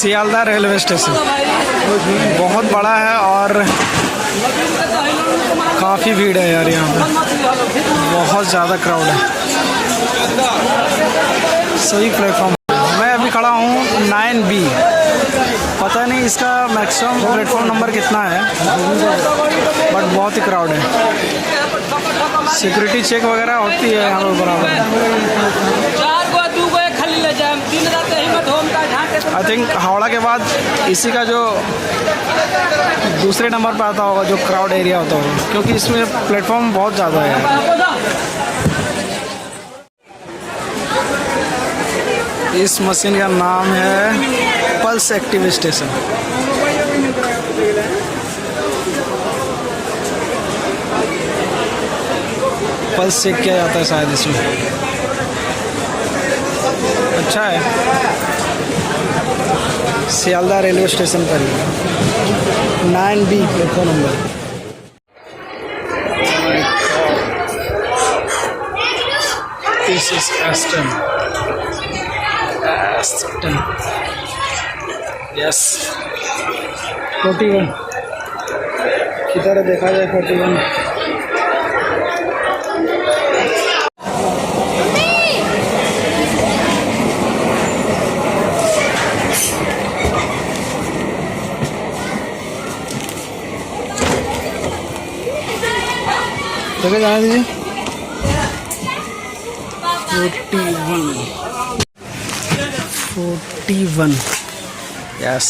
Sealdah railway station बहुत बड़ा है और काफ़ी भीड़ है यार, यहाँ पे बहुत ज़्यादा क्राउड है। सही प्लेटफॉर्म, मैं अभी खड़ा हूँ 9B, पता नहीं इसका मैक्सिमम प्लेटफॉर्म नंबर कितना है, बट बहुत ही क्राउड है। सिक्योरिटी चेक वगैरह होती है यहाँ पर बराबर। आई थिंक हावड़ा के बाद इसी का जो दूसरे नंबर पर आता होगा जो क्राउड एरिया होता होगा, क्योंकि इसमें प्लेटफॉर्म बहुत ज़्यादा है। इस मशीन का नाम है pulse active station. Pulse check किया जाता है शायद इसमें। अच्छा है, सियालदह रेलवे स्टेशन पर 9B platform number. This is Aston, yes 41 किधर देखा जाए 41। जगह जाने दीजिए। 41 यस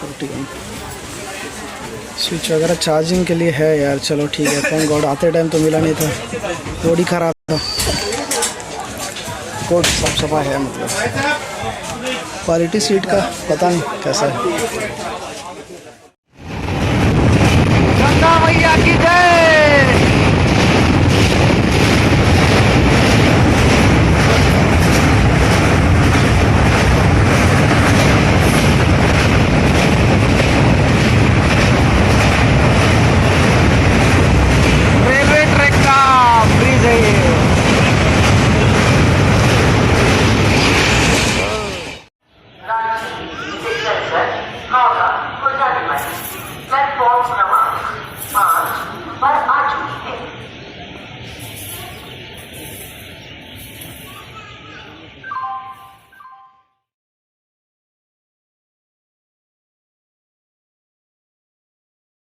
41। स्विच वगैरह चार्जिंग के लिए है यार, चलो ठीक है। थैंक गॉड, आते टाइम तो मिला नहीं था, रोड ही खराब था। कोड साफ सफाई है, मतलब क्वालिटी सीट का पता नहीं कैसा है। गंगा मैया की जय। रेलवे ट्रैक का ब्रिज है ये। प्लेटफॉर्म